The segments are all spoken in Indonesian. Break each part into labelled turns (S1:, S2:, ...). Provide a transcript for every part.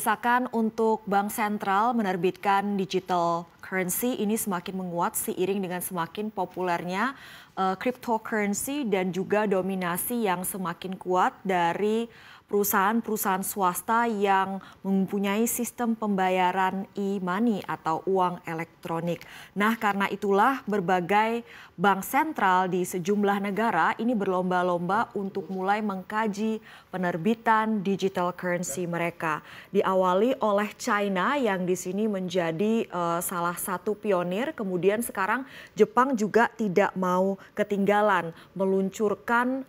S1: Desakan untuk bank sentral menerbitkan digital currency ini semakin menguat seiring dengan semakin populernya cryptocurrency dan juga dominasi yang semakin kuat dari perusahaan-perusahaan swasta yang mempunyai sistem pembayaran e-money atau uang elektronik. Nah, karena itulah berbagai bank sentral di sejumlah negara ini berlomba-lomba untuk mulai mengkaji penerbitan digital currency mereka. Diawali oleh China yang di sini menjadi salah satu pionir, kemudian sekarang Jepang juga tidak mau ketinggalan meluncurkan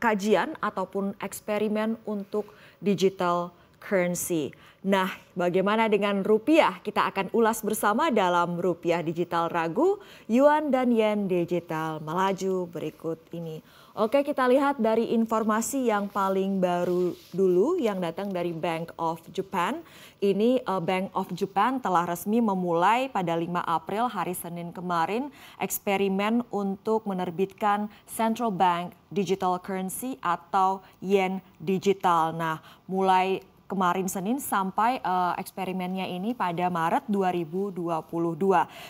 S1: kajian ataupun eksperimen untuk digital currency. Nah, bagaimana dengan rupiah? Kita akan ulas bersama dalam Rupiah Digital Ragu, Yuan dan Yen Digital Melaju berikut ini. Oke, kita lihat dari informasi yang paling baru dulu yang datang dari Bank of Japan. Ini Bank of Japan telah resmi memulai pada 5 April hari Senin kemarin eksperimen untuk menerbitkan Central Bank Digital Currency atau Yen Digital. Nah, mulai kemarin Senin sampai eksperimennya ini pada Maret 2022.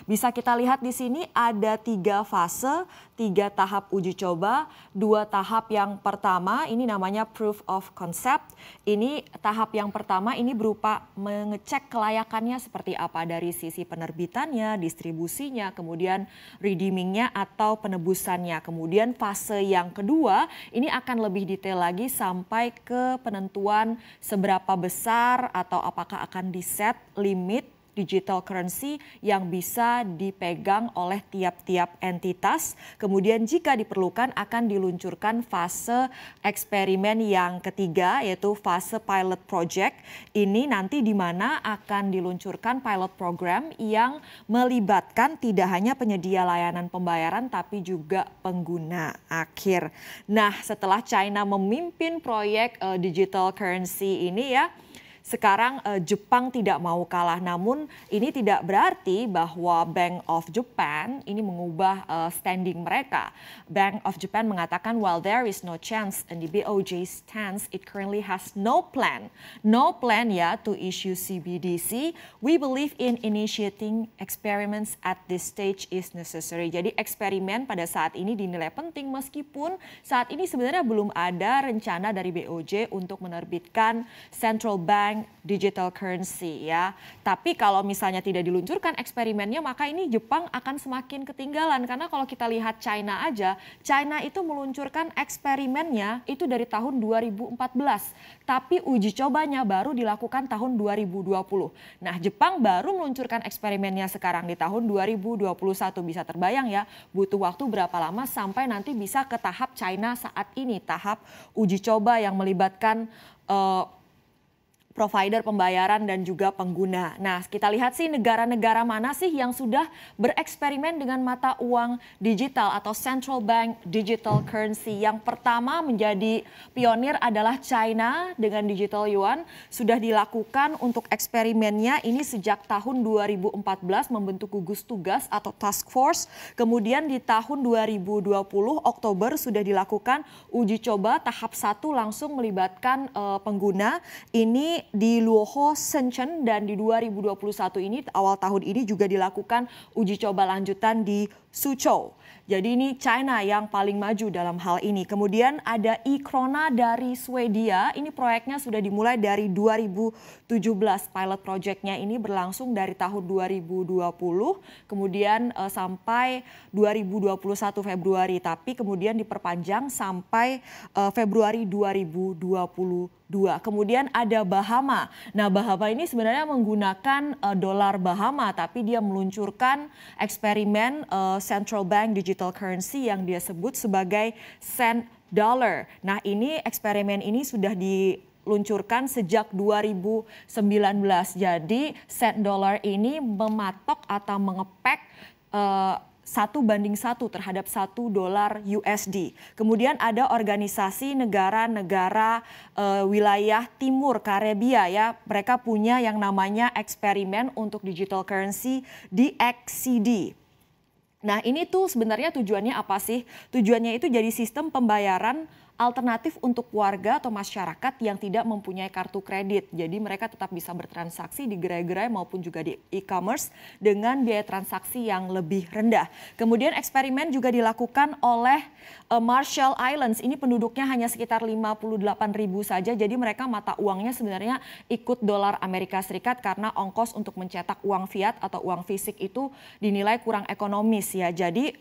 S1: Bisa kita lihat di sini ada 3 fase, 3 tahap uji coba, 2 tahap yang pertama ini namanya proof of concept. Ini tahap yang pertama ini berupa mengecek kelayakannya seperti apa dari sisi penerbitannya, distribusinya, kemudian redeemingnya atau penebusannya. Kemudian fase yang kedua ini akan lebih detail lagi sampai ke penentuan seberapa besar atau apakah akan di-set limit digital currency yang bisa dipegang oleh tiap-tiap entitas. Kemudian jika diperlukan akan diluncurkan fase eksperimen yang ketiga yaitu fase pilot project. Ini nanti di mana akan diluncurkan pilot program yang melibatkan tidak hanya penyedia layanan pembayaran tapi juga pengguna akhir. Nah, setelah China memimpin proyek digital currency ini ya, sekarang Jepang tidak mau kalah, namun ini tidak berarti bahwa Bank of Japan ini mengubah standing mereka. Bank of Japan mengatakan while there is no chance and the BOJ stance, it currently has no plan ya to issue CBDC. We believe in initiating experiments at this stage is necessary. Jadi eksperimen pada saat ini dinilai penting meskipun saat ini sebenarnya belum ada rencana dari BOJ untuk menerbitkan Central Bank digital currency ya. Tapi kalau misalnya tidak diluncurkan eksperimennya maka ini Jepang akan semakin ketinggalan karena kalau kita lihat China aja, China itu meluncurkan eksperimennya itu dari tahun 2014. Tapi uji cobanya baru dilakukan tahun 2020. Nah, Jepang baru meluncurkan eksperimennya sekarang di tahun 2021. Bisa terbayang ya, butuh waktu berapa lama sampai nanti bisa ke tahap China saat ini, tahap uji coba yang melibatkan provider pembayaran dan juga pengguna. Nah, kita lihat sih negara-negara mana sih yang sudah bereksperimen dengan mata uang digital atau Central Bank Digital Currency. Yang pertama menjadi pionir adalah China dengan digital yuan. Sudah dilakukan untuk eksperimennya ini sejak tahun 2014 membentuk gugus tugas atau task force. Kemudian di tahun 2020 Oktober sudah dilakukan uji coba tahap 1 langsung melibatkan pengguna. Ini di Luoho, Shenzhen, dan di 2021 ini awal tahun ini juga dilakukan uji coba lanjutan di Suzhou. Jadi ini China yang paling maju dalam hal ini. Kemudian ada e-krona dari Swedia. Ini proyeknya sudah dimulai dari 2017. Pilot projectnya ini berlangsung dari tahun 2020. Kemudian sampai 2021 Februari. Tapi kemudian diperpanjang sampai Februari 2022. Kemudian ada Bahama. Nah, Bahama ini sebenarnya menggunakan dolar Bahama. Tapi dia meluncurkan eksperimen Central Bank Digital Currency yang dia sebut sebagai Cent Dollar. Nah, ini eksperimen ini sudah diluncurkan sejak 2019. Jadi Cent Dollar ini mematok atau mengepek 1:1 terhadap $1 USD. Kemudian ada organisasi negara-negara wilayah Timur Karibia ya. Mereka punya yang namanya eksperimen untuk digital currency DXCD. Nah, ini tuh sebenarnya tujuannya apa sih? Tujuannya itu jadi sistem pembayaran alternatif untuk warga atau masyarakat yang tidak mempunyai kartu kredit. Jadi mereka tetap bisa bertransaksi di gerai-gerai maupun juga di e-commerce dengan biaya transaksi yang lebih rendah. Kemudian eksperimen juga dilakukan oleh Marshall Islands. Ini penduduknya hanya sekitar 58.000 saja. Jadi mereka mata uangnya sebenarnya ikut dolar Amerika Serikat karena ongkos untuk mencetak uang fiat atau uang fisik itu dinilai kurang ekonomis ya. Jadi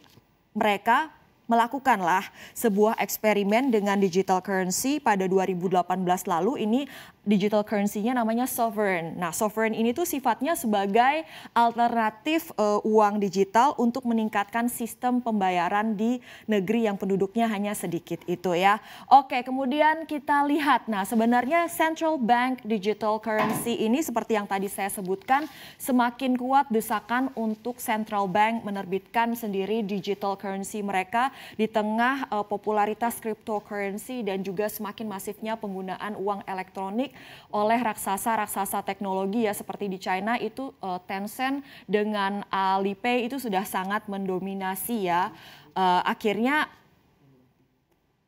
S1: mereka melakukanlah sebuah eksperimen dengan digital currency pada 2018 lalu. Ini digital currency-nya namanya Sovereign. Nah, Sovereign ini tuh sifatnya sebagai alternatif uang digital untuk meningkatkan sistem pembayaran di negeri yang penduduknya hanya sedikit itu ya. Oke, kemudian kita lihat. Nah, sebenarnya central bank digital currency ini seperti yang tadi saya sebutkan, semakin kuat desakan untuk central bank menerbitkan sendiri digital currency mereka di tengah popularitas cryptocurrency dan juga semakin masifnya penggunaan uang elektronik oleh raksasa-raksasa teknologi ya, seperti di China itu Tencent dengan Alipay itu sudah sangat mendominasi ya. Akhirnya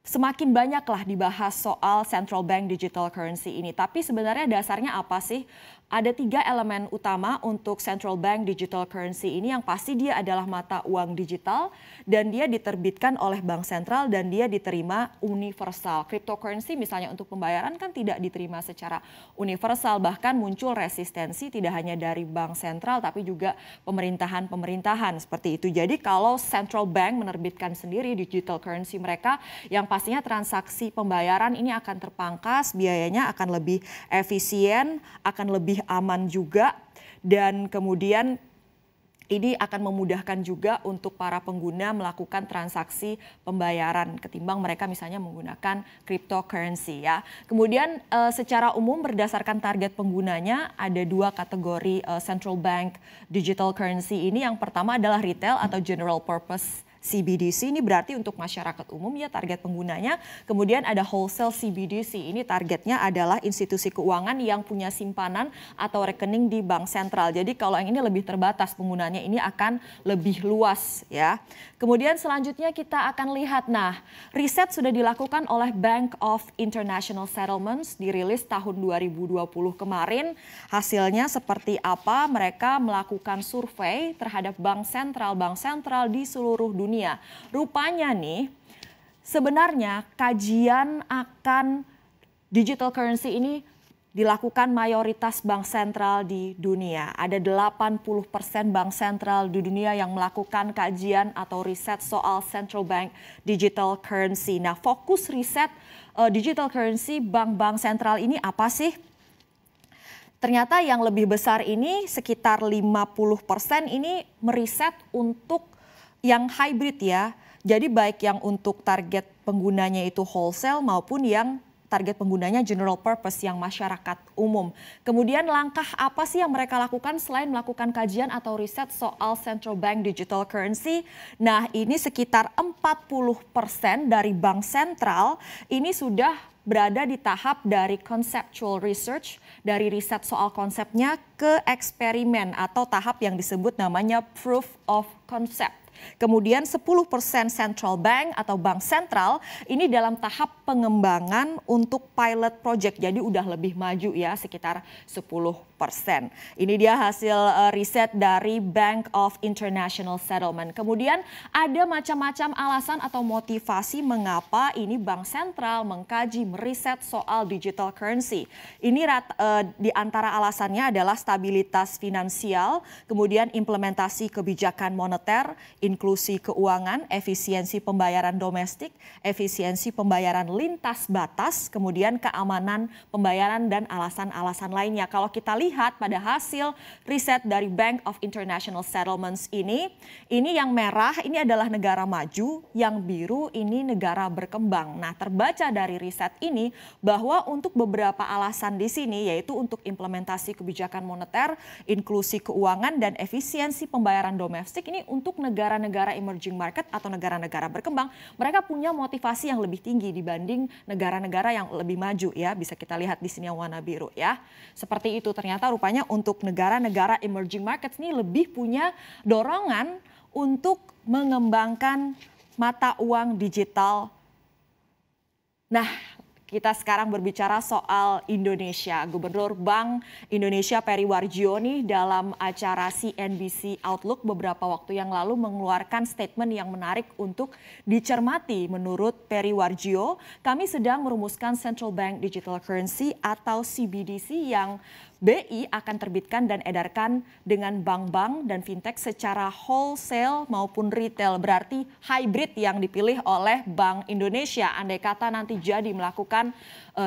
S1: semakin banyaklah dibahas soal central bank digital currency ini. Tapi sebenarnya dasarnya apa sih? Ada 3 elemen utama untuk central bank digital currency ini. Yang pasti dia adalah mata uang digital dan dia diterbitkan oleh bank sentral dan dia diterima universal. Cryptocurrency misalnya untuk pembayaran kan tidak diterima secara universal. Bahkan muncul resistensi tidak hanya dari bank sentral tapi juga pemerintahan-pemerintahan seperti itu. Jadi kalau central bank menerbitkan sendiri digital currency mereka, yang pastinya transaksi pembayaran ini akan terpangkas, biayanya akan lebih efisien, akan lebih aman juga, dan kemudian ini akan memudahkan juga untuk para pengguna melakukan transaksi pembayaran ketimbang mereka misalnya menggunakan cryptocurrency ya. Kemudian secara umum berdasarkan target penggunanya ada 2 kategori central bank digital currency ini. Yang pertama adalah retail atau general purpose CBDC, ini berarti untuk masyarakat umum ya target penggunanya. Kemudian ada wholesale CBDC, ini targetnya adalah institusi keuangan yang punya simpanan atau rekening di bank sentral. Jadi kalau yang ini lebih terbatas penggunanya, ini akan lebih luas ya. Kemudian selanjutnya kita akan lihat, nah riset sudah dilakukan oleh Bank of International Settlements, dirilis tahun 2020 kemarin. Hasilnya seperti apa? Mereka melakukan survei terhadap bank sentral di seluruh dunia. Rupanya nih, sebenarnya kajian akan digital currency ini dilakukan mayoritas bank sentral di dunia. Ada 80% bank sentral di dunia yang melakukan kajian atau riset soal central bank digital currency. Nah, fokus riset digital currency bank-bank sentral ini apa sih? Ternyata yang lebih besar ini sekitar 50% ini meriset untuk yang hybrid ya. Jadi baik yang untuk target penggunanya itu wholesale maupun yang target penggunanya general purpose yang masyarakat umum. Kemudian langkah apa sih yang mereka lakukan selain melakukan kajian atau riset soal central bank digital currency? Nah, ini sekitar 40% dari bank sentral ini sudah berada di tahap dari conceptual research, dari riset soal konsepnya ke eksperimen atau tahap yang disebut namanya proof of concept. Kemudian 10% central bank atau bank sentral ini dalam tahap pengembangan untuk pilot project. Jadi udah lebih maju ya, sekitar 10%. Ini dia hasil riset dari Bank of International Settlement. Kemudian ada macam-macam alasan atau motivasi mengapa ini bank sentral mengkaji, meriset soal digital currency. Ini di antara alasannya adalah stabilitas finansial, kemudian implementasi kebijakan moneter, inklusi keuangan, efisiensi pembayaran domestik, efisiensi pembayaran lintas batas, kemudian keamanan pembayaran dan alasan-alasan lainnya. Kalau kita lihat pada hasil riset dari Bank of International Settlements ini yang merah ini adalah negara maju, yang biru ini negara berkembang. Nah, terbaca dari riset ini bahwa untuk beberapa alasan di sini, yaitu untuk implementasi kebijakan moneter, inklusi keuangan, dan efisiensi pembayaran domestik, ini untuk negara-negara emerging market atau negara-negara berkembang, mereka punya motivasi yang lebih tinggi dibanding negara-negara yang lebih maju ya. Bisa kita lihat di sini yang warna biru ya. Seperti itu, ternyata rupanya untuk negara-negara emerging markets ini lebih punya dorongan untuk mengembangkan mata uang digital Nah, kita sekarang berbicara soal Indonesia. Gubernur Bank Indonesia Peri Warjio nih dalam acara CNBC Outlook beberapa waktu yang lalu mengeluarkan statement yang menarik untuk dicermati. Menurut Peri Warjio, kami sedang merumuskan Central Bank Digital Currency atau CBDC yang BI akan terbitkan dan edarkan dengan bank-bank dan fintech secara wholesale maupun retail. Berarti hybrid yang dipilih oleh Bank Indonesia. Andai kata nanti jadi melakukan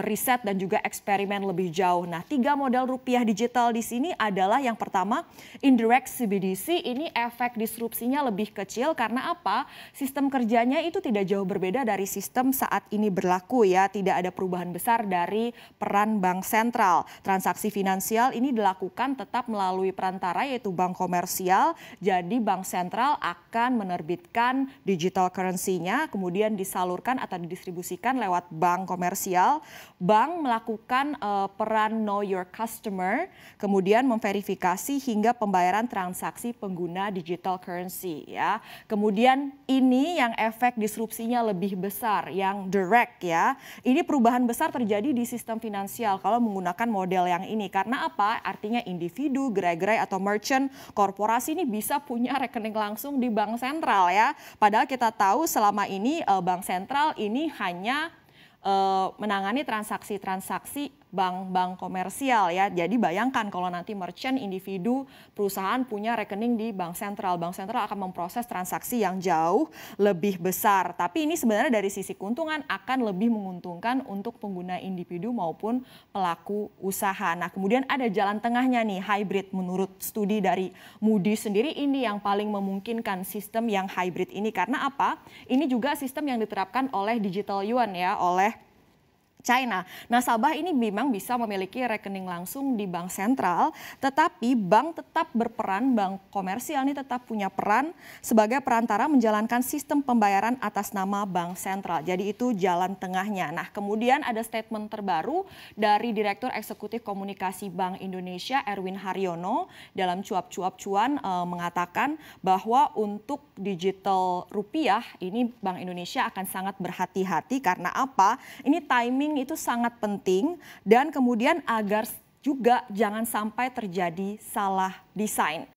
S1: riset dan juga eksperimen lebih jauh. Nah, 3 model rupiah digital di sini adalah yang pertama indirect CBDC. Ini efek disrupsinya lebih kecil karena apa? Sistem kerjanya itu tidak jauh berbeda dari sistem saat ini berlaku ya. Tidak ada perubahan besar dari peran bank sentral. Transaksi finansial ini dilakukan tetap melalui perantara yaitu bank komersial. Jadi bank sentral akan menerbitkan digital currency-nya kemudian disalurkan atau didistribusikan lewat bank komersial. Bank melakukan peran know your customer, kemudian memverifikasi hingga pembayaran transaksi pengguna digital currency ya. Kemudian ini yang efek disrupsinya lebih besar, yang direct ya. Ini perubahan besar terjadi di sistem finansial kalau menggunakan model yang ini. Karena apa? Artinya individu, gerai-gerai atau merchant, korporasi ini bisa punya rekening langsung di bank sentral ya. Padahal kita tahu selama ini bank sentral ini hanya menangani transaksi-transaksi bank-bank komersial ya. Jadi bayangkan kalau nanti merchant, individu, perusahaan punya rekening di bank sentral. Bank sentral akan memproses transaksi yang jauh lebih besar. Tapi ini sebenarnya dari sisi keuntungan akan lebih menguntungkan untuk pengguna individu maupun pelaku usaha. Nah, kemudian ada jalan tengahnya nih, hybrid. Menurut studi dari Moody's sendiri ini yang paling memungkinkan sistem yang hybrid ini. Karena apa? Ini juga sistem yang diterapkan oleh digital yuan ya, oleh China. Nasabah ini memang bisa memiliki rekening langsung di bank sentral, tetapi bank tetap berperan, bank komersial ini tetap punya peran sebagai perantara menjalankan sistem pembayaran atas nama bank sentral. Jadi itu jalan tengahnya. Nah, kemudian ada statement terbaru dari Direktur Eksekutif Komunikasi Bank Indonesia Erwin Haryono dalam cuap-cuap cuan mengatakan bahwa untuk digital rupiah ini Bank Indonesia akan sangat berhati-hati karena apa? Ini timing itu sangat penting dan kemudian agar juga jangan sampai terjadi salah desain.